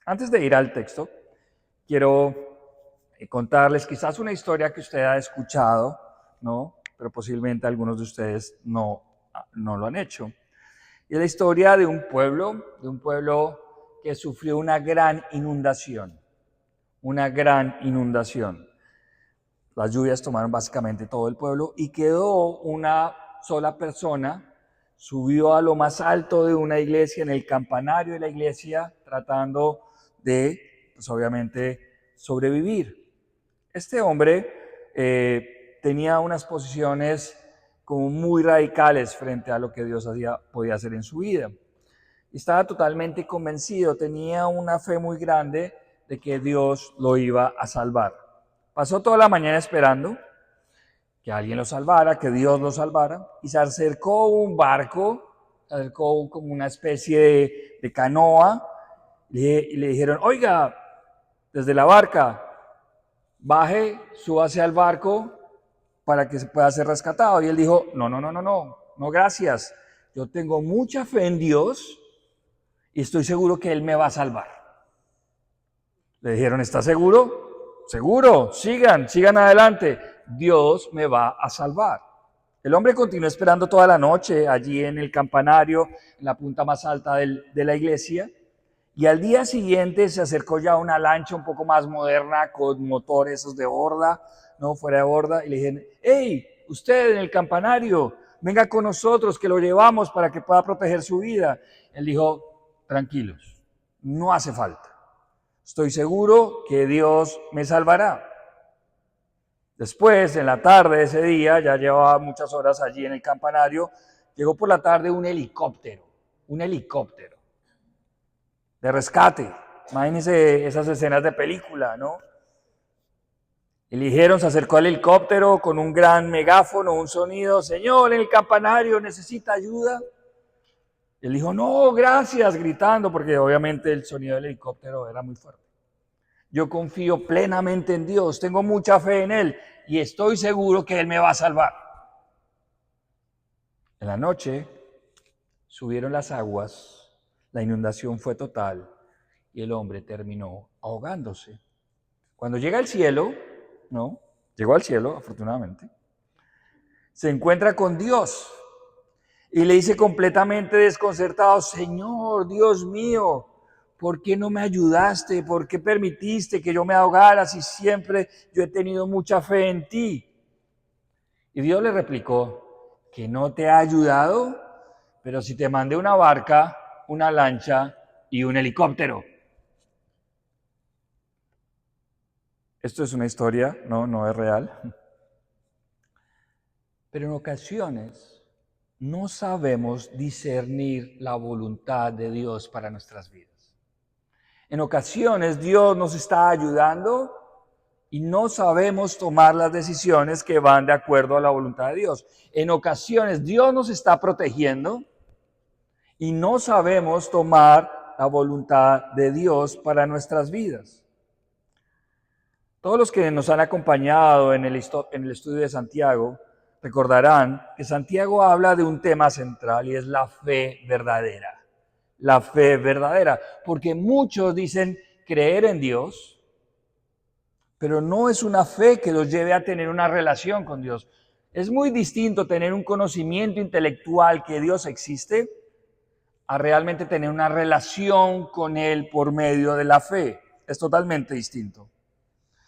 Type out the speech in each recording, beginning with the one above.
Antes de ir al texto, quiero contarles quizás una historia que usted ha escuchado, ¿no? Pero posiblemente algunos de ustedes no lo han hecho. Y es la historia de un pueblo que sufrió una gran inundación. Las lluvias tomaron básicamente todo el pueblo y quedó una sola persona. Subió a lo más alto de una iglesia, en el campanario de la iglesia, tratando de, pues obviamente, sobrevivir. Este hombre tenía unas posiciones como muy radicales frente a lo que Dios podía hacer en su vida. Estaba totalmente convencido, tenía una fe muy grande de que Dios lo iba a salvar. Pasó toda la mañana esperando que alguien lo salvara, que Dios lo salvara, y se acercó un barco, se acercó como una especie de canoa, y le dijeron, oiga, desde la barca, baje, súbase al barco para que se pueda ser rescatado. Y él dijo, no, gracias. Yo tengo mucha fe en Dios y estoy seguro que Él me va a salvar. Le dijeron, ¿está seguro? Seguro, sigan adelante. Dios me va a salvar. El hombre continuó esperando toda la noche allí en el campanario, en la punta más alta de la iglesia. Y al día siguiente se acercó ya una lancha un poco más moderna con motores esos de borda, no fuera de borda, y le dijeron, hey, usted en el campanario, venga con nosotros que lo llevamos para que pueda proteger su vida. Él dijo, tranquilos, no hace falta. Estoy seguro que Dios me salvará. Después, en la tarde de ese día, ya llevaba muchas horas allí en el campanario, llegó por la tarde un helicóptero de rescate. Imagínense esas escenas de película, ¿no? Y le dijeron, se acercó al helicóptero con un gran megáfono, un sonido, señor, en el campanario, ¿necesita ayuda? Y él dijo, no, gracias, gritando, porque obviamente el sonido del helicóptero era muy fuerte. Yo confío plenamente en Dios, tengo mucha fe en Él y estoy seguro que Él me va a salvar. En la noche subieron las aguas, la inundación fue total y el hombre terminó ahogándose. Cuando llega al cielo, ¿no? Llegó al cielo, afortunadamente, se encuentra con Dios y le dice completamente desconcertado, Señor, Dios mío, ¿por qué no me ayudaste? ¿Por qué permitiste que yo me ahogara si siempre yo he tenido mucha fe en ti? Y Dios le replicó, que no te ha ayudado, pero si te mandé una barca, una lancha y un helicóptero. Esto es una historia, no es real. Pero en ocasiones no sabemos discernir la voluntad de Dios para nuestras vidas. En ocasiones Dios nos está ayudando y no sabemos tomar las decisiones que van de acuerdo a la voluntad de Dios. En ocasiones Dios nos está protegiendo y no sabemos tomar la voluntad de Dios para nuestras vidas. Todos los que nos han acompañado en el estudio de Santiago recordarán que Santiago habla de un tema central y es la fe verdadera. La fe verdadera, porque muchos dicen creer en Dios, pero no es una fe que los lleve a tener una relación con Dios. Es muy distinto tener un conocimiento intelectual que Dios existe a realmente tener una relación con Él por medio de la fe. Es totalmente distinto.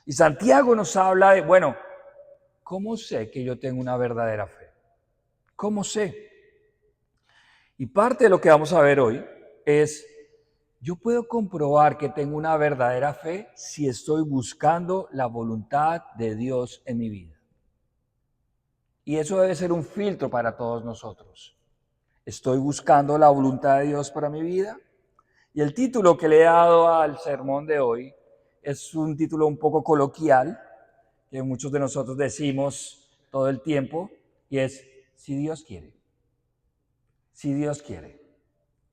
Y Santiago nos habla de, bueno, ¿cómo sé que yo tengo una verdadera fe? ¿Cómo sé? Y parte de lo que vamos a ver hoy es, yo puedo comprobar que tengo una verdadera fe si estoy buscando la voluntad de Dios en mi vida. Y eso debe ser un filtro para todos nosotros. ¿Estoy buscando la voluntad de Dios para mi vida? Y el título que le he dado al sermón de hoy es un título un poco coloquial, que muchos de nosotros decimos todo el tiempo, y es, si Dios quiere. Si Dios quiere.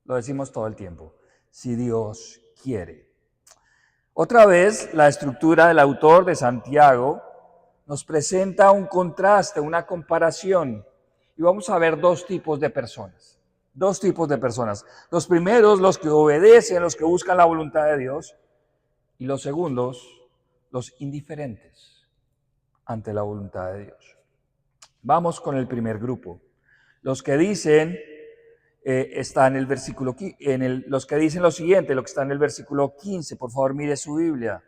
Lo decimos todo el tiempo. Si Dios quiere. Otra vez, la estructura del autor de Santiago nos presenta un contraste, una comparación. Y vamos a ver dos tipos de personas. Dos tipos de personas. Los primeros, los que obedecen, los que buscan la voluntad de Dios. Y los segundos, los indiferentes ante la voluntad de Dios. Vamos con el primer grupo. Los que dicen, está en el versículo, los que dicen lo siguiente, lo que está en el versículo 15, por favor mire su Biblia.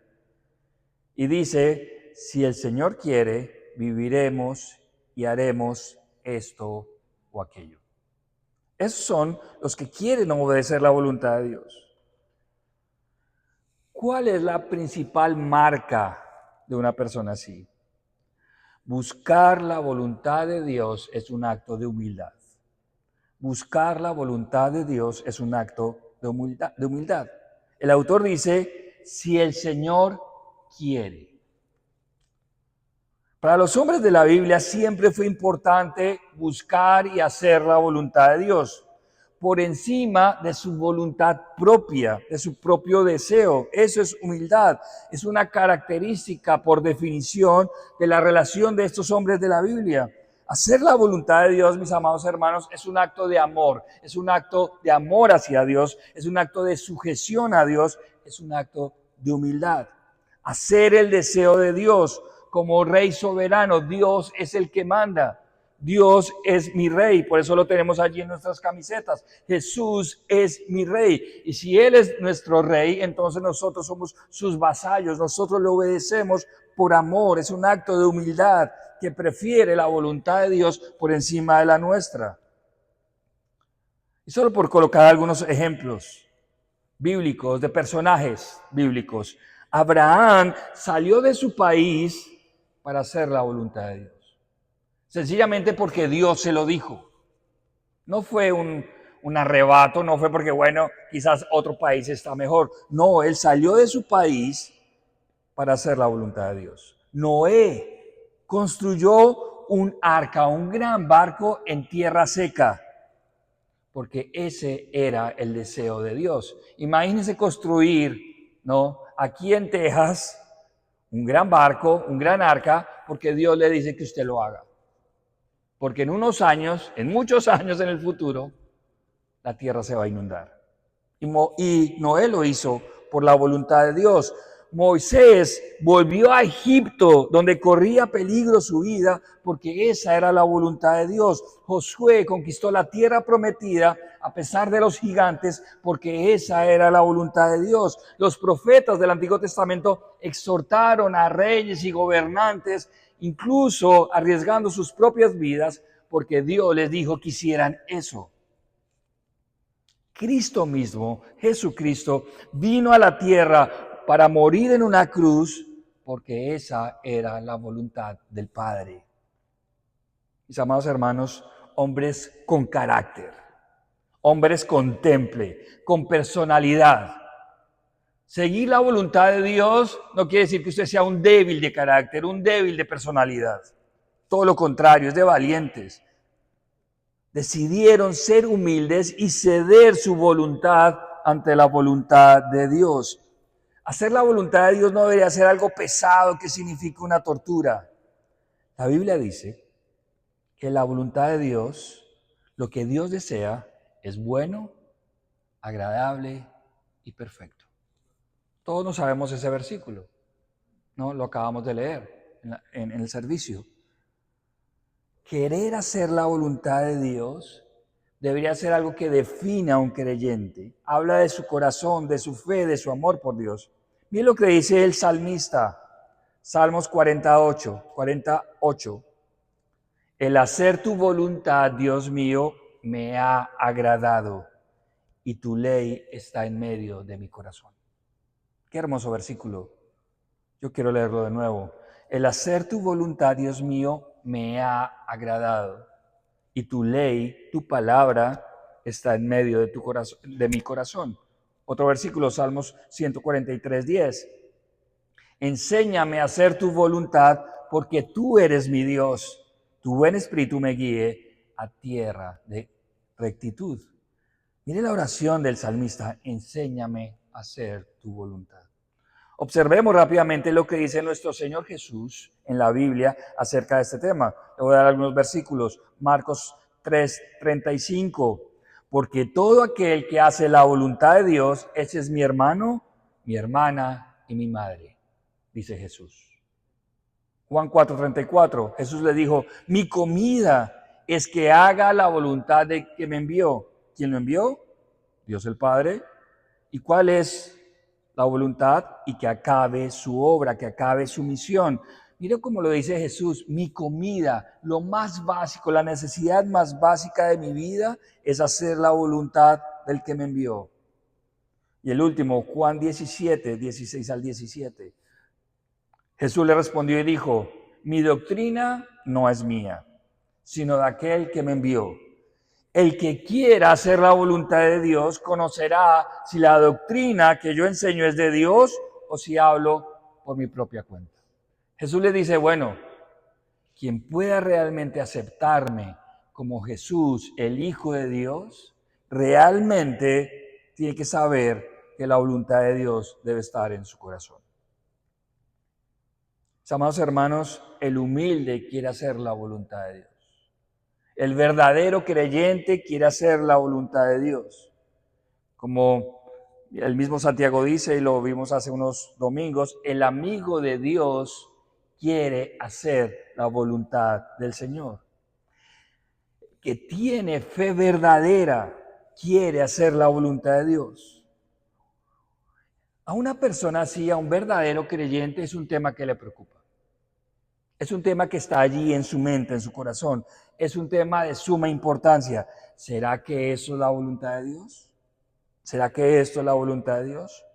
Y dice, si el Señor quiere, viviremos y haremos esto o aquello. Esos son los que quieren obedecer la voluntad de Dios. ¿Cuál es la principal marca de una persona así? Buscar la voluntad de Dios es un acto de humildad. Buscar la voluntad de Dios es un acto de humildad. El autor dice, si el Señor quiere. Para los hombres de la Biblia siempre fue importante buscar y hacer la voluntad de Dios por encima de su voluntad propia, de su propio deseo. Eso es humildad. Es una característica, por definición, de la relación de estos hombres de la Biblia. Hacer la voluntad de Dios, mis amados hermanos, es un acto de amor. Es un acto de amor hacia Dios. Es un acto de sujeción a Dios. Es un acto de humildad. Hacer el deseo de Dios como Rey soberano. Dios es el que manda. Dios es mi Rey, por eso lo tenemos allí en nuestras camisetas. Jesús es mi Rey. Y si Él es nuestro Rey, entonces nosotros somos sus vasallos. Nosotros le obedecemos por amor. Es un acto de humildad que prefiere la voluntad de Dios por encima de la nuestra. Y solo por colocar algunos ejemplos bíblicos, de personajes bíblicos. Abraham salió de su país para hacer la voluntad de Dios. Sencillamente porque Dios se lo dijo. No fue un arrebato, no fue porque, bueno, quizás otro país está mejor. No, él salió de su país para hacer la voluntad de Dios. Noé construyó un arca, un gran barco en tierra seca, porque ese era el deseo de Dios. Imagínense construir, ¿no?, aquí en Texas, un gran barco, un gran arca, porque Dios le dice que usted lo haga. Porque en unos años, en muchos años en el futuro, la tierra se va a inundar. Y Noé lo hizo por la voluntad de Dios. Moisés volvió a Egipto, donde corría peligro su vida, porque esa era la voluntad de Dios. Josué conquistó la tierra prometida a pesar de los gigantes, porque esa era la voluntad de Dios. Los profetas del Antiguo Testamento exhortaron a reyes y gobernantes, incluso arriesgando sus propias vidas, porque Dios les dijo que hicieran eso. Cristo mismo, Jesucristo, vino a la tierra para morir en una cruz, porque esa era la voluntad del Padre. Mis amados hermanos, hombres con carácter, hombres con temple, con personalidad. Seguir la voluntad de Dios no quiere decir que usted sea un débil de carácter, un débil de personalidad. Todo lo contrario, es de valientes. Decidieron ser humildes y ceder su voluntad ante la voluntad de Dios. Hacer la voluntad de Dios no debería ser algo pesado que signifique una tortura. La Biblia dice que la voluntad de Dios, lo que Dios desea, es bueno, agradable y perfecto. Todos no sabemos ese versículo, ¿no? Lo acabamos de leer en el servicio. Querer hacer la voluntad de Dios debería ser algo que defina a un creyente. Habla de su corazón, de su fe, de su amor por Dios. Miren lo que dice el salmista, Salmos 48. El hacer tu voluntad, Dios mío, me ha agradado, y tu ley está en medio de mi corazón. Qué hermoso versículo. Yo quiero leerlo de nuevo. El hacer tu voluntad, Dios mío, me ha agradado, y tu ley, tu palabra, está en medio de tu corazón, de mi corazón. Otro versículo, Salmos 143:10. Enséñame a hacer tu voluntad, porque tú eres mi Dios. Tu buen espíritu me guíe a tierra de rectitud. Mire la oración del salmista, enséñame a hacer tu voluntad. Observemos rápidamente lo que dice nuestro Señor Jesús en la Biblia acerca de este tema. Le voy a dar algunos versículos. Marcos 3:35. porque todo aquel que hace la voluntad de Dios, ese es mi hermano, mi hermana y mi madre, dice Jesús. Juan 4:34, Jesús le dijo, mi comida es que haga la voluntad de que me envió. ¿Quién lo envió? Dios el Padre. ¿Y cuál es la voluntad? Y que acabe su obra, que acabe su misión. Mira cómo lo dice Jesús, mi comida, lo más básico, la necesidad más básica de mi vida es hacer la voluntad del que me envió. Y el último, Juan 17, 16 al 17. Jesús le respondió y dijo, mi doctrina no es mía, sino de aquel que me envió. El que quiera hacer la voluntad de Dios conocerá si la doctrina que yo enseño es de Dios o si hablo por mi propia cuenta. Jesús le dice, bueno, quien pueda realmente aceptarme como Jesús, el Hijo de Dios, realmente tiene que saber que la voluntad de Dios debe estar en su corazón. Amados hermanos, el humilde quiere hacer la voluntad de Dios. El verdadero creyente quiere hacer la voluntad de Dios. Como el mismo Santiago dice, y lo vimos hace unos domingos, el amigo de Dios quiere hacer la voluntad del Señor. Que tiene fe verdadera quiere hacer la voluntad de Dios. A una persona así, a un verdadero creyente, es un tema que le preocupa. Es un tema que está allí en su mente, en su corazón. Es un tema de suma importancia. ¿Será que eso es la voluntad de Dios? ¿Será que esto es la voluntad de Dios?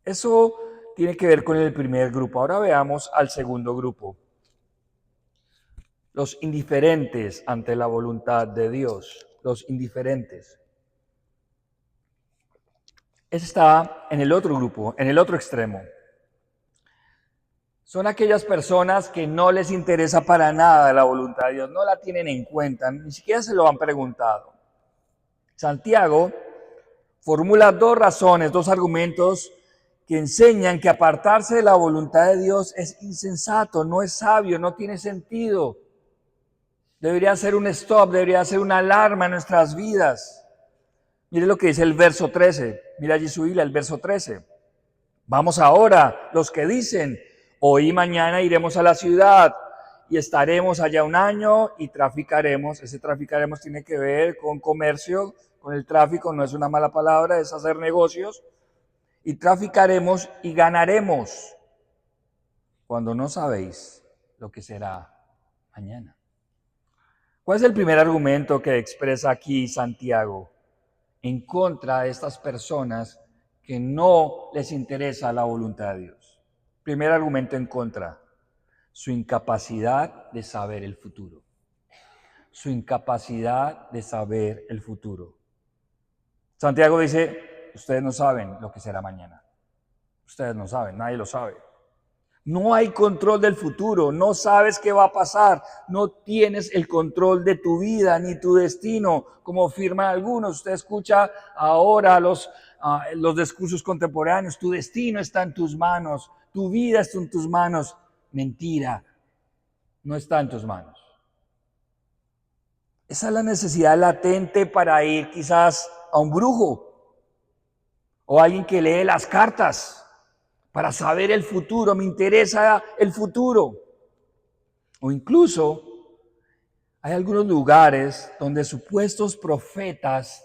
Eso tiene que ver con el primer grupo. Ahora veamos al segundo grupo. Los indiferentes ante la voluntad de Dios. Los indiferentes. Ese está en el otro grupo, en el otro extremo. Son aquellas personas que no les interesa para nada la voluntad de Dios, no la tienen en cuenta, ni siquiera se lo han preguntado. Santiago formula dos razones, dos argumentos que enseñan que apartarse de la voluntad de Dios es insensato, no es sabio, no tiene sentido. Debería ser un stop, debería ser una alarma en nuestras vidas. Mire lo que dice el verso 13, mira allí su Biblia, el verso 13. Vamos ahora, los que dicen, hoy y mañana iremos a la ciudad y estaremos allá un año y traficaremos. Ese traficaremos tiene que ver con comercio, con el tráfico, no es una mala palabra, es hacer negocios. Y traficaremos y ganaremos cuando no sabéis lo que será mañana. ¿Cuál es el primer argumento que expresa aquí Santiago en contra de estas personas que no les interesa la voluntad de Dios? Primer argumento en contra, su incapacidad de saber el futuro. Su incapacidad de saber el futuro. Santiago dice, ustedes no saben lo que será mañana. Ustedes no saben, nadie lo sabe. No hay control del futuro, no sabes qué va a pasar, no tienes el control de tu vida ni tu destino, como afirman algunos. Usted escucha ahora los discursos contemporáneos, tu destino está en tus manos, tu vida está en tus manos. Mentira, no está en tus manos. Esa es la necesidad latente para ir quizás a un brujo o a alguien que lee las cartas para saber el futuro. Me interesa el futuro. O incluso hay algunos lugares donde supuestos profetas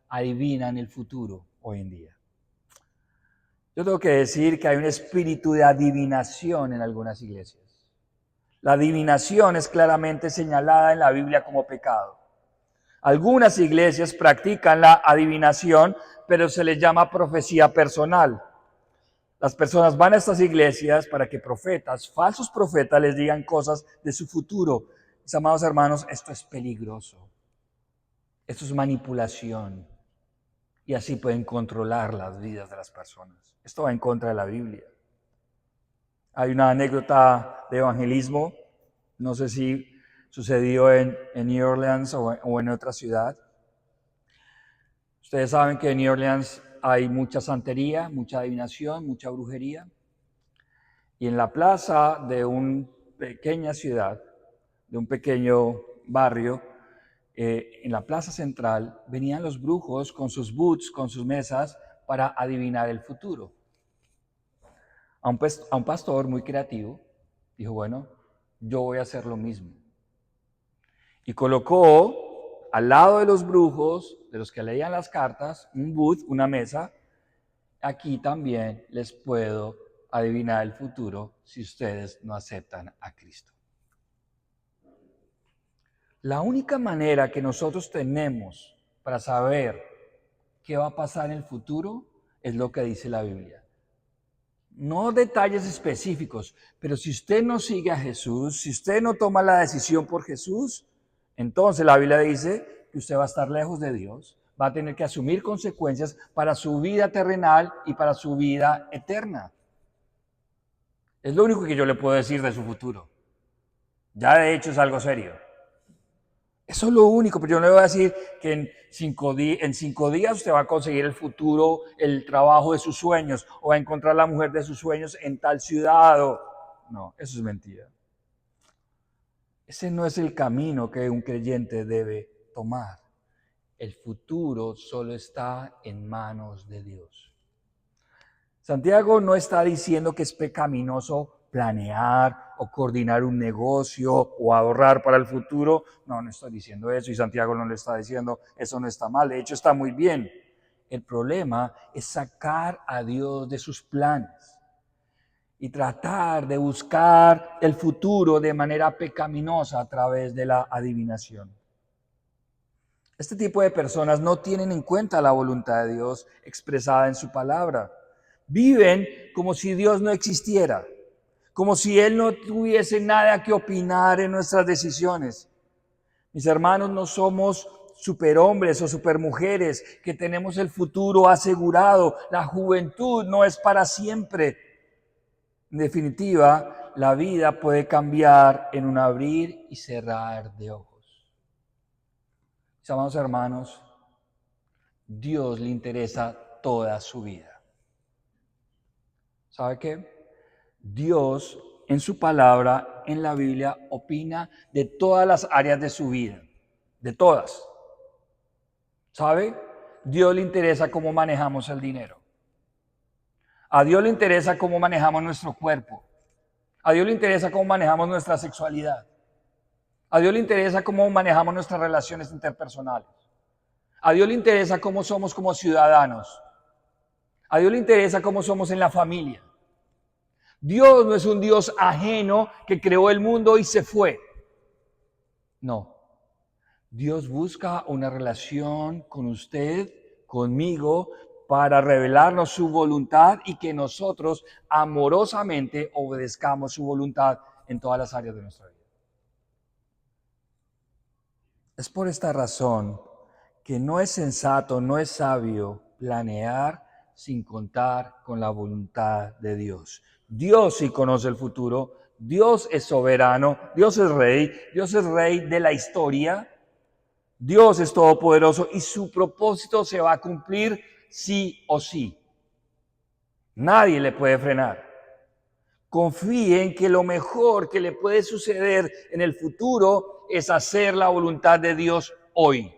adivinan el futuro hoy en día. Yo tengo que decir que hay un espíritu de adivinación en algunas iglesias. La adivinación es claramente señalada en la Biblia como pecado. Algunas iglesias practican la adivinación, pero se les llama profecía personal. Las personas van a estas iglesias para que profetas, falsos profetas, les digan cosas de su futuro. Mis amados hermanos, esto es peligroso. Esto es manipulación. Y así pueden controlar las vidas de las personas. Esto va en contra de la Biblia. Hay una anécdota de evangelismo, no sé si sucedió en New Orleans o en otra ciudad. Ustedes saben que en New Orleans hay mucha santería, mucha adivinación, mucha brujería. Y en la plaza de una pequeña ciudad, de un pequeño barrio, en la plaza central, venían los brujos con sus booths, con sus mesas, para adivinar el futuro. A un pastor muy creativo dijo, bueno, yo voy a hacer lo mismo. Y colocó al lado de los brujos, de los que leían las cartas, un booth, una mesa. Aquí también les puedo adivinar el futuro si ustedes no aceptan a Cristo. La única manera que nosotros tenemos para saber qué va a pasar en el futuro es lo que dice la Biblia. No detalles específicos, pero si usted no sigue a Jesús, si usted no toma la decisión por Jesús, entonces la Biblia dice que usted va a estar lejos de Dios, va a tener que asumir consecuencias para su vida terrenal y para su vida eterna. Es lo único que yo le puedo decir de su futuro. Ya de hecho es algo serio. Eso es lo único, pero yo no le voy a decir que en 5 días usted va a conseguir el futuro, el trabajo de sus sueños, o va a encontrar la mujer de sus sueños en tal ciudad. No, eso es mentira. Ese no es el camino que un creyente debe tomar. El futuro solo está en manos de Dios. Santiago no está diciendo que es pecaminoso planear o coordinar un negocio o ahorrar para el futuro. No está diciendo eso y Santiago no le está diciendo eso no está mal, de hecho está muy bien. El problema es sacar a Dios de sus planes y tratar de buscar el futuro de manera pecaminosa a través de la adivinación. Este tipo de personas no tienen en cuenta la voluntad de Dios expresada en su palabra. Viven como si Dios no existiera, como si Él no tuviese nada que opinar en nuestras decisiones. Mis hermanos, no somos superhombres o supermujeres que tenemos el futuro asegurado. La juventud no es para siempre. En definitiva, la vida puede cambiar en un abrir y cerrar de ojos. Mis amados hermanos, Dios le interesa toda su vida. ¿Sabe qué? Dios en su palabra, en la Biblia, opina de todas las áreas de su vida, de todas. ¿Sabe? Dios le interesa cómo manejamos el dinero. A Dios le interesa cómo manejamos nuestro cuerpo. A Dios le interesa cómo manejamos nuestra sexualidad. A Dios le interesa cómo manejamos nuestras relaciones interpersonales. A Dios le interesa cómo somos como ciudadanos. A Dios le interesa cómo somos en la familia. Dios no es un Dios ajeno que creó el mundo y se fue. No. Dios busca una relación con usted, conmigo, para revelarnos su voluntad y que nosotros amorosamente obedezcamos su voluntad en todas las áreas de nuestra vida. Es por esta razón que no es sensato, no es sabio planear sin contar con la voluntad de Dios. Dios sí conoce el futuro, Dios es soberano, Dios es rey de la historia, Dios es todopoderoso y su propósito se va a cumplir sí o sí. Nadie le puede frenar. Confíe en que lo mejor que le puede suceder en el futuro es hacer la voluntad de Dios hoy.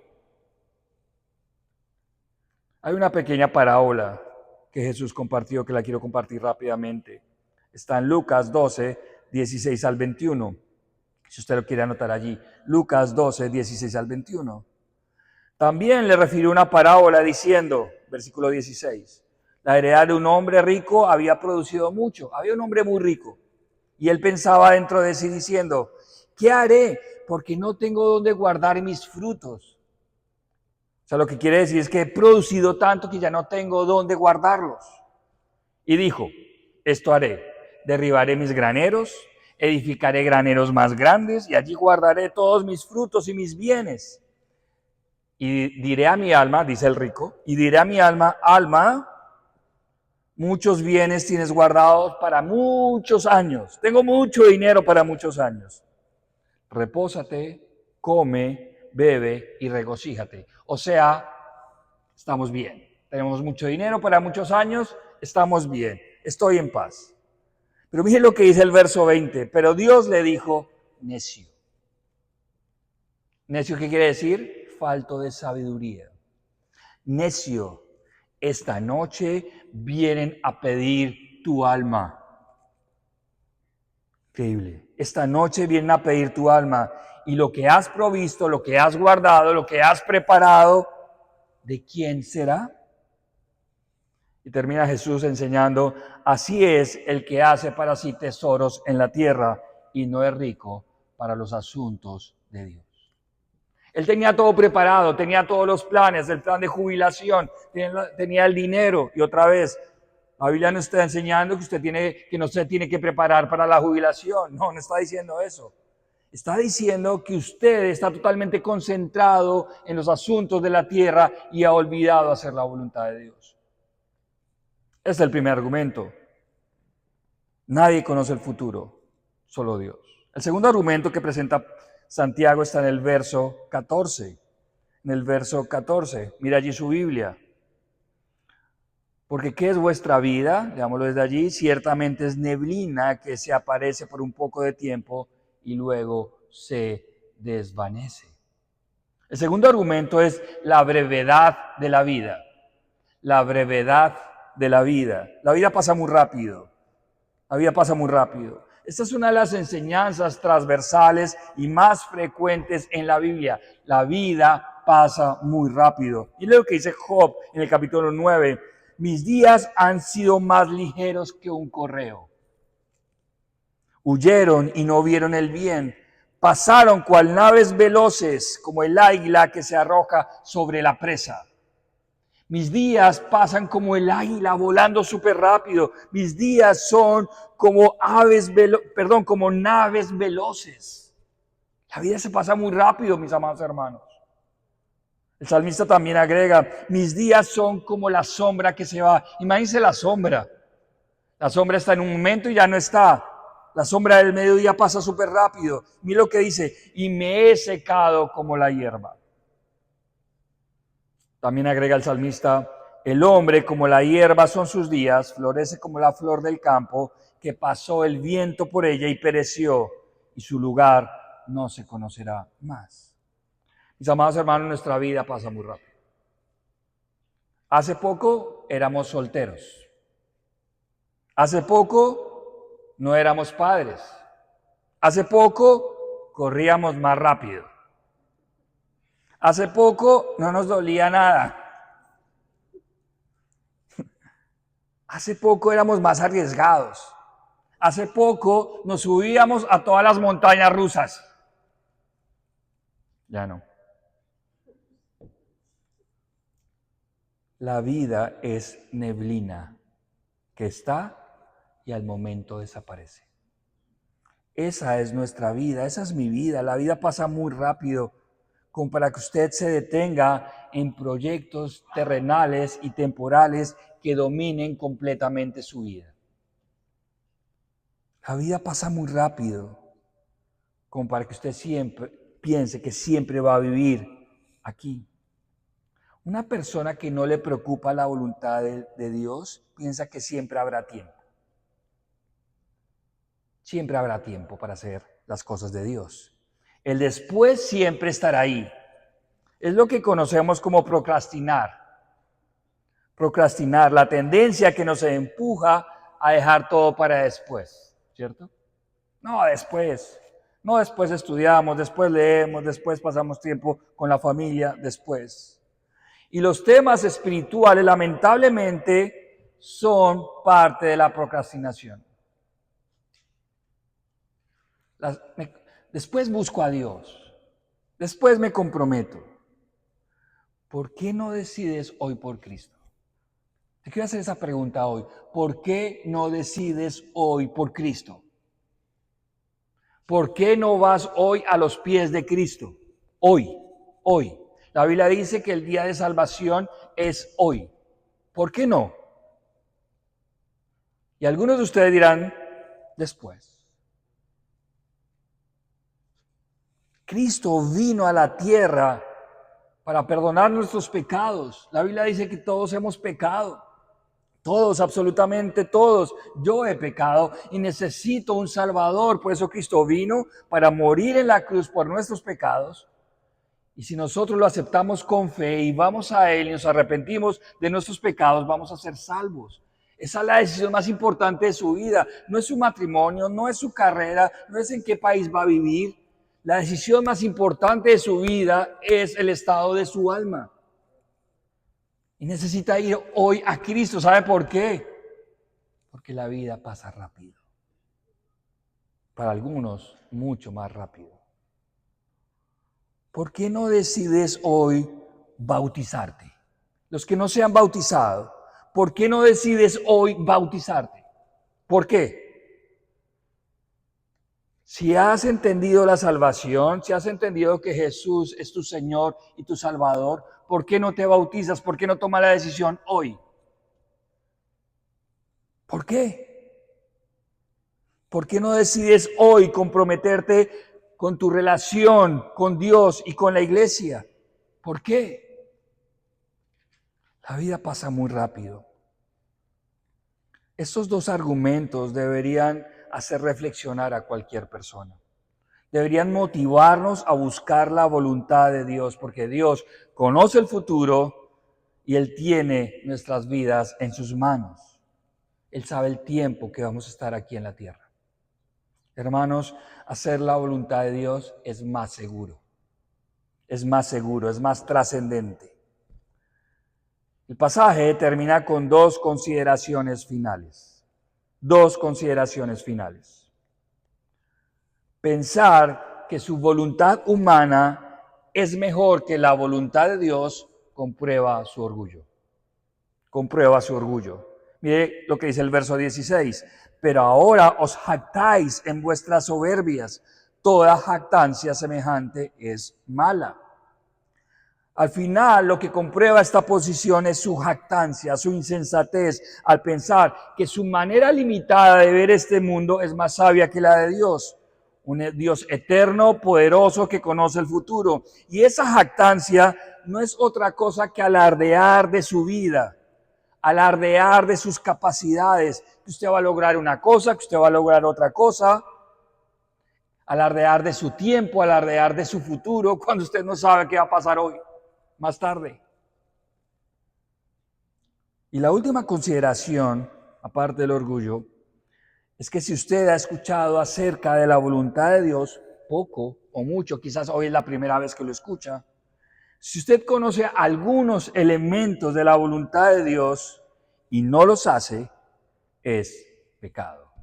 Hay una pequeña parábola que Jesús compartió que la quiero compartir rápidamente. Está en Lucas 12, 16 al 21. Si usted lo quiere anotar allí. Lucas 12, 16 al 21. También le refirió una parábola diciendo, versículo 16, la heredad de un hombre rico había producido mucho. Había un hombre muy rico. Y él pensaba dentro de sí diciendo, ¿qué haré? Porque no tengo dónde guardar mis frutos. O sea, lo que quiere decir es que he producido tanto que ya no tengo dónde guardarlos. Y dijo, esto haré, derribaré mis graneros, edificaré graneros más grandes y allí guardaré todos mis frutos y mis bienes. Y diré a mi alma, dice el rico, y diré a mi alma, alma, muchos bienes tienes guardados para muchos años. Tengo mucho dinero para muchos años. Repósate, come, bebe y regocíjate. O sea, estamos bien. Tenemos mucho dinero para muchos años, estamos bien. Estoy en paz. Pero miren lo que dice el verso 20. Pero Dios le dijo, necio. ¿Necio qué quiere decir? falto de sabiduría. Necio, esta noche vienen a pedir tu alma. Increíble. Esta noche vienen a pedir tu alma. Y lo que has provisto, lo que has guardado, lo que has preparado, ¿de quién será? Y termina Jesús enseñando, así es el que hace para sí tesoros en la tierra y no es rico para los asuntos de Dios. Él tenía todo preparado, tenía todos los planes, el plan de jubilación, tenía el dinero. Y otra vez, la Biblia no está enseñando que no se tiene que preparar para la jubilación. No está diciendo eso. Está diciendo que usted está totalmente concentrado en los asuntos de la tierra y ha olvidado hacer la voluntad de Dios. Ese es el primer argumento. Nadie conoce el futuro, solo Dios. El segundo argumento que presenta Santiago está en el verso 14. En el verso 14, mira allí su Biblia. Porque ¿qué es vuestra vida? Leámoslo desde allí. Ciertamente es neblina que se aparece por un poco de tiempo y luego se desvanece. El segundo argumento es la brevedad de la vida. La brevedad de la vida. La vida pasa muy rápido. La vida pasa muy rápido. Esta es una de las enseñanzas transversales y más frecuentes en la Biblia. La vida pasa muy rápido. Y lo que dice Job en el capítulo 9. Mis días han sido más ligeros que un correo. Huyeron y no vieron el bien. Pasaron cual naves veloces, como el águila que se arroja sobre la presa. Mis días pasan como el águila volando súper rápido. Mis días son como como naves veloces. La vida se pasa muy rápido, mis amados hermanos. El salmista también agrega, mis días son como la sombra que se va. Imagínense la sombra. La sombra está en un momento y ya no está. La sombra del mediodía pasa súper rápido. Mira lo que dice, y me he secado como la hierba. También agrega el salmista, el hombre como la hierba son sus días, florece como la flor del campo, que pasó el viento por ella y pereció, y su lugar no se conocerá más. Mis amados hermanos, nuestra vida pasa muy rápido. Hace poco éramos solteros. Hace poco no éramos padres. Hace poco corríamos más rápido. Hace poco no nos dolía nada. Hace poco éramos más arriesgados. Hace poco nos subíamos a todas las montañas rusas. Ya no. La vida es neblina que está y al momento desaparece. Esa es nuestra vida, esa es mi vida. La vida pasa muy rápido, como para que usted se detenga en proyectos terrenales y temporales que dominen completamente su vida. La vida pasa muy rápido, como para que usted siempre piense que siempre va a vivir aquí. Una persona que no le preocupa la voluntad de Dios piensa que siempre habrá tiempo. Siempre habrá tiempo para hacer las cosas de Dios. El después siempre estará ahí. Es lo que conocemos como procrastinar. Procrastinar, la tendencia que nos empuja a dejar todo para después, ¿cierto? No, después estudiamos, después leemos, después pasamos tiempo con la familia, después. Y los temas espirituales, lamentablemente, son parte de la procrastinación. Después busco a Dios. Después me comprometo. ¿Por qué no decides hoy por Cristo? Te quiero hacer esa pregunta hoy. ¿Por qué no decides hoy por Cristo? ¿Por qué no vas hoy a los pies de Cristo? Hoy. La Biblia dice que el día de salvación es hoy. ¿Por qué no? Y algunos de ustedes dirán, después. Cristo vino a la tierra para perdonar nuestros pecados. La Biblia dice que todos hemos pecado. Todos, absolutamente todos. Yo he pecado y necesito un Salvador. Por eso Cristo vino para morir en la cruz por nuestros pecados Y si nosotros lo aceptamos con fe y vamos a Él y nos arrepentimos de nuestros pecados, vamos a ser salvos. Esa es la decisión más importante de su vida. No es su matrimonio, no es su carrera, no es en qué país va a vivir. La decisión más importante de su vida es el estado de su alma. Y necesita ir hoy a Cristo. ¿Sabe por qué? Porque la vida pasa rápido. Para algunos, mucho más rápido. ¿Por qué no decides hoy bautizarte? Los que no se han bautizado, ¿por qué no decides hoy bautizarte? ¿Por qué? Si has entendido la salvación, si has entendido que Jesús es tu Señor y tu Salvador, ¿por qué no te bautizas? ¿Por qué no tomas la decisión hoy? ¿Por qué? ¿Por qué no decides hoy comprometerte con tu relación con Dios y con la iglesia? ¿Por qué? La vida pasa muy rápido. Estos dos argumentos deberían hacer reflexionar a cualquier persona. Deberían motivarnos a buscar la voluntad de Dios, porque Dios conoce el futuro y Él tiene nuestras vidas en sus manos. Él sabe el tiempo que vamos a estar aquí en la tierra. Hermanos, hacer la voluntad de Dios es más seguro, es más trascendente. El pasaje termina con dos consideraciones finales. Pensar que su voluntad humana es mejor que la voluntad de Dios comprueba su orgullo. Mire lo que dice el verso 16. Pero ahora os jactáis en vuestras soberbias. Toda jactancia semejante es mala. Al final, lo que comprueba esta posición es su jactancia, su insensatez, al pensar que su manera limitada de ver este mundo es más sabia que la de Dios. Un Dios eterno, poderoso, que conoce el futuro. Y esa jactancia no es otra cosa que alardear de su vida, alardear de sus capacidades, que usted va a lograr una cosa, que usted va a lograr otra cosa, alardear de su tiempo, alardear de su futuro, cuando usted no sabe qué va a pasar hoy, más tarde. Y la última consideración, aparte del orgullo, es que si usted ha escuchado acerca de la voluntad de Dios, poco o mucho, quizás hoy es la primera vez que lo escucha, si usted conoce algunos elementos de la voluntad de Dios y no los hace, es pecado.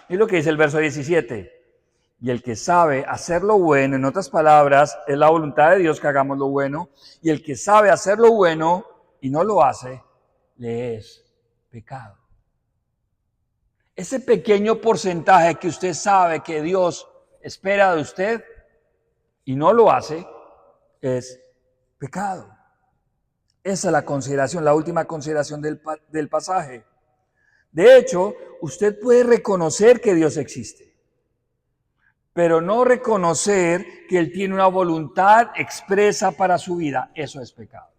Y lo que dice el verso 17, y el que sabe hacer lo bueno, en otras palabras, es la voluntad de Dios que hagamos lo bueno, y el que sabe hacer lo bueno y no lo hace, le es pecado. Ese pequeño porcentaje que usted sabe que Dios espera de usted y no lo hace, es pecado. Esa es la consideración, la última consideración del pasaje. De hecho, usted puede reconocer que Dios existe, pero no reconocer que Él tiene una voluntad expresa para su vida. Eso es pecado.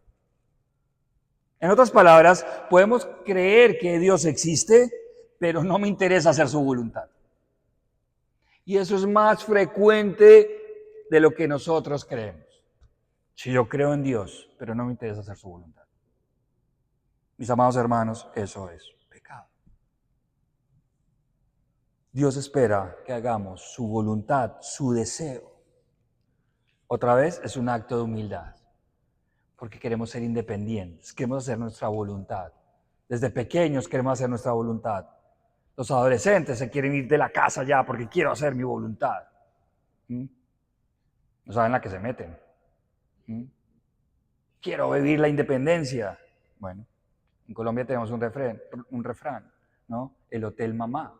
En otras palabras, podemos creer que Dios existe, pero no me interesa hacer su voluntad. Y eso es más frecuente de lo que nosotros creemos. Si yo creo en Dios, pero no me interesa hacer su voluntad. Mis amados hermanos, eso es pecado. Dios espera que hagamos su voluntad, su deseo. Otra vez es un acto de humildad, porque queremos ser independientes, queremos hacer nuestra voluntad. Desde pequeños queremos hacer nuestra voluntad. Los adolescentes se quieren ir de la casa ya porque quiero hacer mi voluntad. No saben la que se meten. Quiero vivir la independencia. Bueno, en Colombia tenemos un refrán, ¿no? El hotel mamá.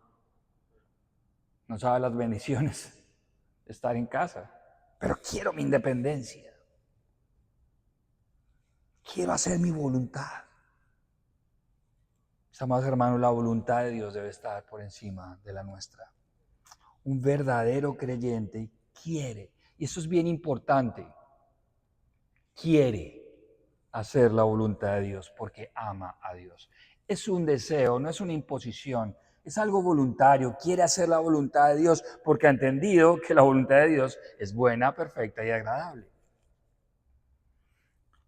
No sabe las bendiciones de estar en casa, pero quiero mi independencia. Quiero hacer mi voluntad. Mis amados hermanos, la voluntad de Dios debe estar por encima de la nuestra. Un verdadero creyente quiere, y eso es bien importante, quiere hacer la voluntad de Dios porque ama a Dios. Es un deseo, no es una imposición, es algo voluntario. Quiere hacer la voluntad de Dios porque ha entendido que la voluntad de Dios es buena, perfecta y agradable.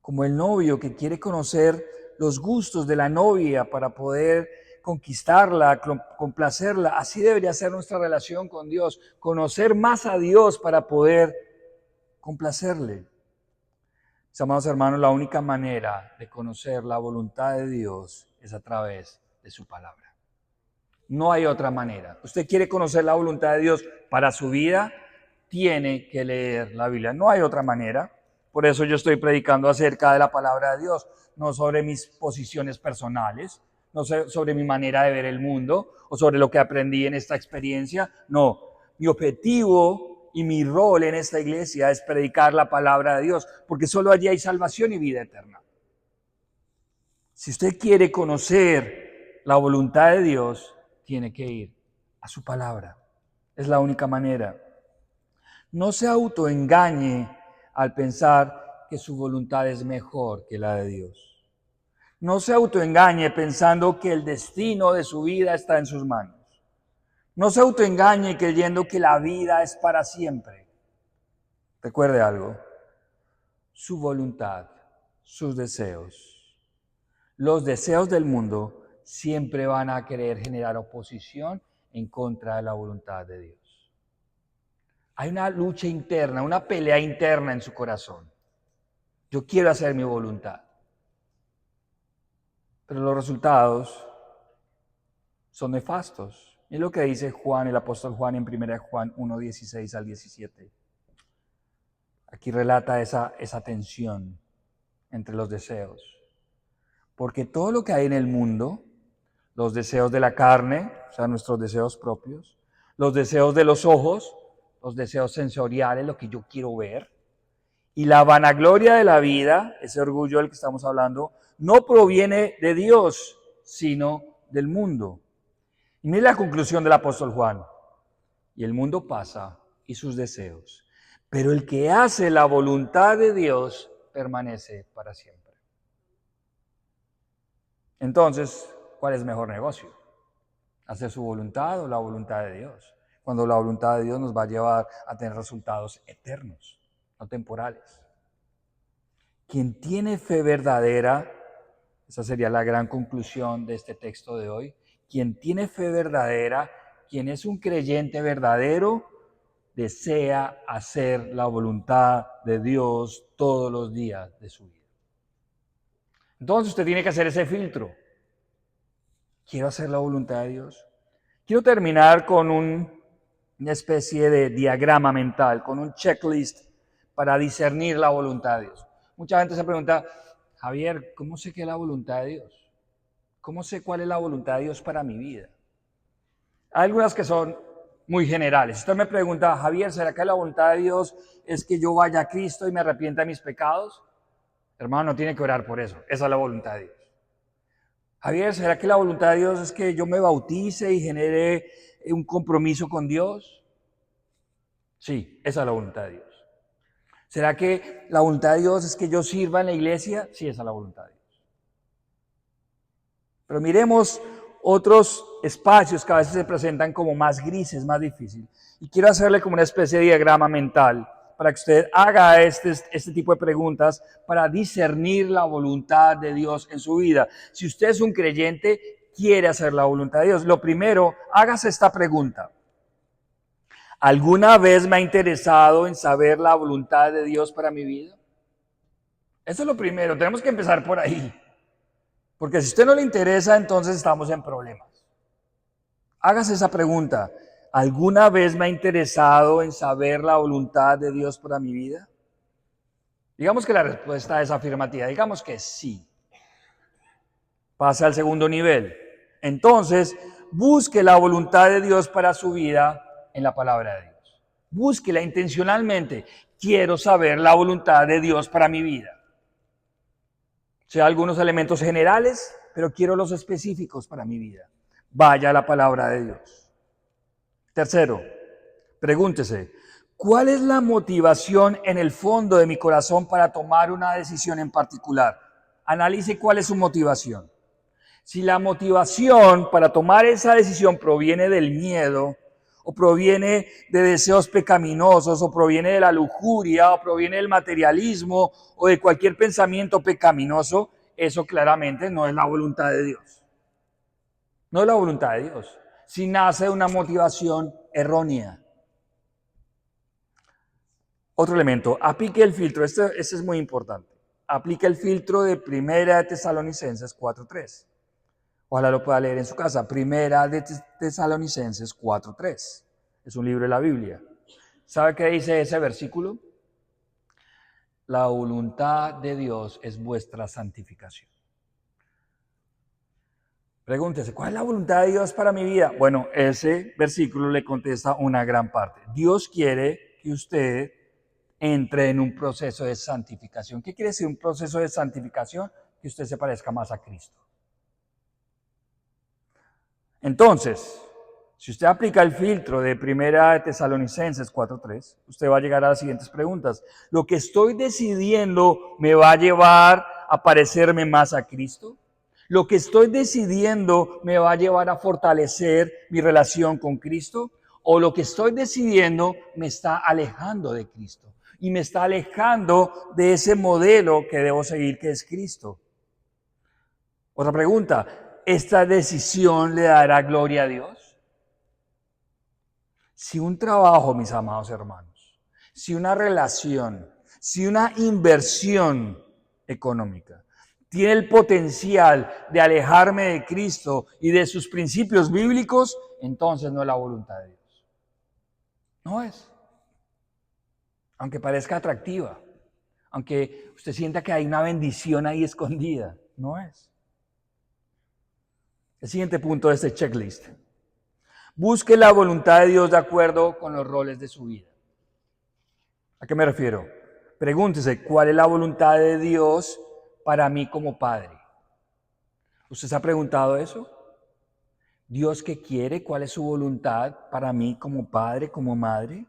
como el novio que quiere conocer los gustos de la novia para poder conquistarla, complacerla. Así debería ser nuestra relación con Dios, conocer más a Dios para poder complacerle. Mis amados hermanos, la única manera de conocer la voluntad de Dios es a través de su palabra. No hay otra manera. Usted quiere conocer la voluntad de Dios para su vida, tiene que leer la Biblia. No hay otra manera. Por eso yo estoy predicando acerca de la palabra de Dios, no sobre mis posiciones personales, no sobre mi manera de ver el mundo o sobre lo que aprendí en esta experiencia. No, mi objetivo y mi rol en esta iglesia es predicar la palabra de Dios, porque solo allí hay salvación y vida eterna. Si usted quiere conocer la voluntad de Dios, tiene que ir a su palabra. Es la única manera. No se autoengañe al pensar que su voluntad es mejor que la de Dios. No se autoengañe pensando que el destino de su vida está en sus manos. No se autoengañe creyendo que la vida es para siempre. Recuerde algo, su voluntad, sus deseos, los deseos del mundo siempre van a querer generar oposición en contra de la voluntad de Dios. Hay una lucha interna, una pelea interna en su corazón. Yo quiero hacer mi voluntad. Pero los resultados son nefastos. Es lo que dice Juan, el apóstol Juan en 1 Juan 1, 16 al 17. Aquí relata esa tensión entre los deseos. Porque todo lo que hay en el mundo, los deseos de la carne, o sea, nuestros deseos propios, los deseos de los ojos, los deseos sensoriales, lo que yo quiero ver, y la vanagloria de la vida, ese orgullo del que estamos hablando, no proviene de Dios, sino del mundo. Y mire la conclusión del apóstol Juan. Y el mundo pasa y sus deseos, pero el que hace la voluntad de Dios permanece para siempre. Entonces, ¿cuál es mejor negocio? ¿Hacer su voluntad o la voluntad de Dios? Cuando la voluntad de Dios nos va a llevar a tener resultados eternos, no temporales. Quien tiene fe verdadera, esa sería la gran conclusión de este texto de hoy, quien tiene fe verdadera, quien es un creyente verdadero, desea hacer la voluntad de Dios todos los días de su vida. Entonces usted tiene que hacer ese filtro. ¿Quiero hacer la voluntad de Dios? Quiero terminar con una especie de diagrama mental, con un checklist para discernir la voluntad de Dios. Mucha gente se pregunta, Javier, ¿cómo sé qué es la voluntad de Dios? ¿Cómo sé cuál es la voluntad de Dios para mi vida? Hay algunas que son muy generales. Si usted me pregunta, Javier, ¿será que la voluntad de Dios es que yo vaya a Cristo y me arrepienta de mis pecados? Hermano, no tiene que orar por eso. Esa es la voluntad de Dios. Javier, ¿será que la voluntad de Dios es que yo me bautice y genere un compromiso con Dios? Sí, esa es la voluntad de Dios. ¿Será que la voluntad de Dios es que yo sirva en la iglesia? Sí, esa es la voluntad de Dios. Pero miremos otros espacios que a veces se presentan como más grises, más difíciles. Y quiero hacerle como una especie de diagrama mental para que usted haga este tipo de preguntas para discernir la voluntad de Dios en su vida. Si usted es un creyente, quiere hacer la voluntad de Dios. Lo primero, hágase esta pregunta. ¿Alguna vez me ha interesado en saber la voluntad de Dios para mi vida? Eso es lo primero, tenemos que empezar por ahí. Porque si a usted no le interesa, entonces estamos en problemas. Hágase esa pregunta. ¿Alguna vez me ha interesado en saber la voluntad de Dios para mi vida? Digamos que la respuesta es afirmativa. Digamos que sí. Pase al segundo nivel. Entonces, busque la voluntad de Dios para su vida en la palabra de Dios. Búsquela intencionalmente. Quiero saber la voluntad de Dios para mi vida. O sea, algunos elementos generales, pero quiero los específicos para mi vida. Vaya a la palabra de Dios. Tercero, pregúntese, ¿cuál es la motivación en el fondo de mi corazón para tomar una decisión en particular? Analice cuál es su motivación. Si la motivación para tomar esa decisión proviene del miedo o proviene de deseos pecaminosos, o proviene de la lujuria, o proviene del materialismo, o de cualquier pensamiento pecaminoso, eso claramente no es la voluntad de Dios. No es la voluntad de Dios. Si nace de una motivación errónea. Otro elemento, aplique el filtro, este es muy importante. Aplica el filtro de Primera de Tesalonicenses 4:3. Ojalá lo pueda leer en su casa. Primera de Tesalonicenses 4:3. Es un libro de la Biblia. ¿Sabe qué dice ese versículo? La voluntad de Dios es vuestra santificación. Pregúntese, ¿cuál es la voluntad de Dios para mi vida? Bueno, ese versículo le contesta una gran parte. Dios quiere que usted entre en un proceso de santificación. ¿Qué quiere decir un proceso de santificación? Que usted se parezca más a Cristo. Entonces, si usted aplica el filtro de Primera de Tesalonicenses 4:3, usted va a llegar a las siguientes preguntas. ¿Lo que estoy decidiendo me va a llevar a parecerme más a Cristo? ¿Lo que estoy decidiendo me va a llevar a fortalecer mi relación con Cristo? ¿O lo que estoy decidiendo me está alejando de Cristo? Y me está alejando de ese modelo que debo seguir, que es Cristo. Otra pregunta, ¿esta decisión le dará gloria a Dios? Si un trabajo, mis amados hermanos, si una relación, si una inversión económica tiene el potencial de alejarme de Cristo y de sus principios bíblicos, entonces no es la voluntad de Dios. No es. Aunque parezca atractiva, aunque usted sienta que hay una bendición ahí escondida, no es. El siguiente punto de este checklist. Busque la voluntad de Dios de acuerdo con los roles de su vida. ¿A qué me refiero? Pregúntese, ¿cuál es la voluntad de Dios para mí como padre? ¿Usted se ha preguntado eso? ¿Dios qué quiere? ¿Cuál es su voluntad para mí como padre, como madre?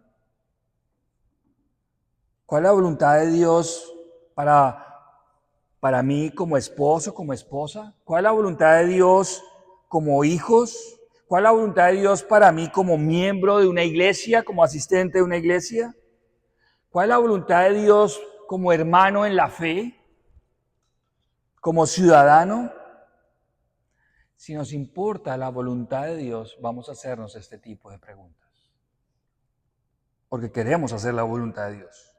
¿Cuál es la voluntad de Dios para mí como esposo, como esposa? ¿Cuál es la voluntad de Dios como hijos? ¿Cuál es la voluntad de Dios para mí como miembro de una iglesia, como asistente de una iglesia? ¿Cuál es la voluntad de Dios como hermano en la fe? ¿Como ciudadano? Si nos importa la voluntad de Dios, vamos a hacernos este tipo de preguntas. Porque queremos hacer la voluntad de Dios.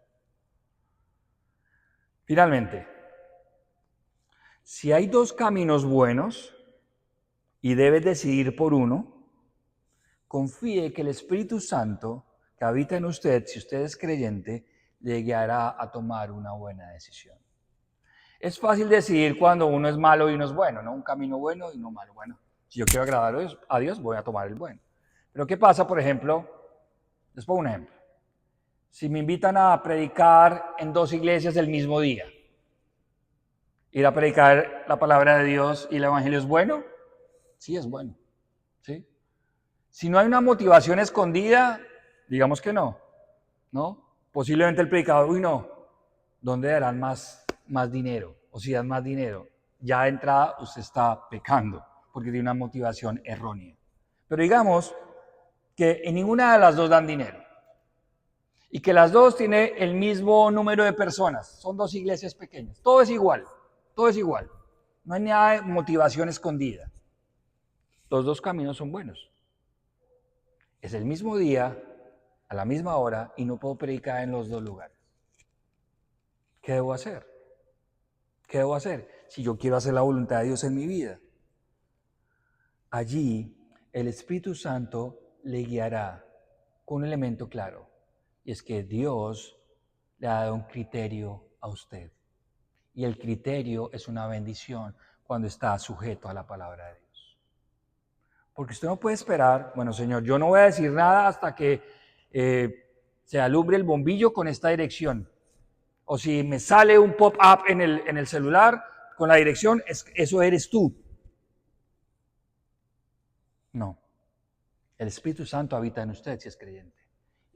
Finalmente, si hay dos caminos buenos y debes decidir por uno, confíe que el Espíritu Santo que habita en usted, si usted es creyente, le guiará a tomar una buena decisión. Es fácil decidir cuando uno es malo y uno es bueno, ¿no? Un camino bueno y no malo. Bueno, si yo quiero agradar a Dios, voy a tomar el bueno. Pero ¿qué pasa, por ejemplo? Les pongo un ejemplo. Si me invitan a predicar en dos iglesias el mismo día, ir a predicar la palabra de Dios y el evangelio es bueno, sí es bueno, ¿sí? Si no hay una motivación escondida, digamos que no, ¿no? Posiblemente el predicador, uy no, ¿dónde darán más dinero? O si dan más dinero, ya de entrada usted está pecando, porque tiene una motivación errónea. Pero digamos que en ninguna de las dos dan dinero, y que las dos tienen el mismo número de personas, son dos iglesias pequeñas, todo es igual, no hay nada de motivación escondida. Los dos caminos son buenos. Es el mismo día, a la misma hora, y no puedo predicar en los dos lugares. ¿Qué debo hacer? ¿Qué debo hacer si yo quiero hacer la voluntad de Dios en mi vida? Allí el Espíritu Santo le guiará con un elemento claro, y es que Dios le ha dado un criterio a usted. Y el criterio es una bendición cuando está sujeto a la palabra de Dios. Porque usted no puede esperar, bueno, Señor, yo no voy a decir nada hasta que se alumbre el bombillo con esta dirección. O si me sale un pop-up en el celular con la dirección, eso eres tú. No. El Espíritu Santo habita en usted si es creyente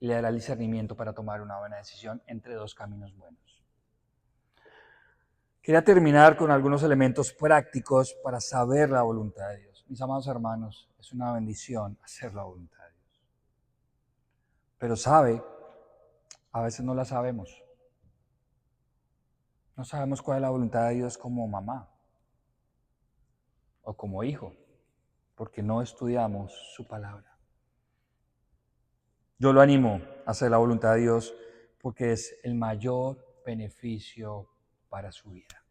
y le dará el discernimiento para tomar una buena decisión entre dos caminos buenos. Quería terminar con algunos elementos prácticos para saber la voluntad de Dios. Mis amados hermanos, es una bendición hacer la voluntad de Dios. Pero sabe, a veces no la sabemos. No sabemos cuál es la voluntad de Dios como mamá o como hijo, porque no estudiamos su palabra. Yo lo animo a hacer la voluntad de Dios porque es el mayor beneficio para su vida.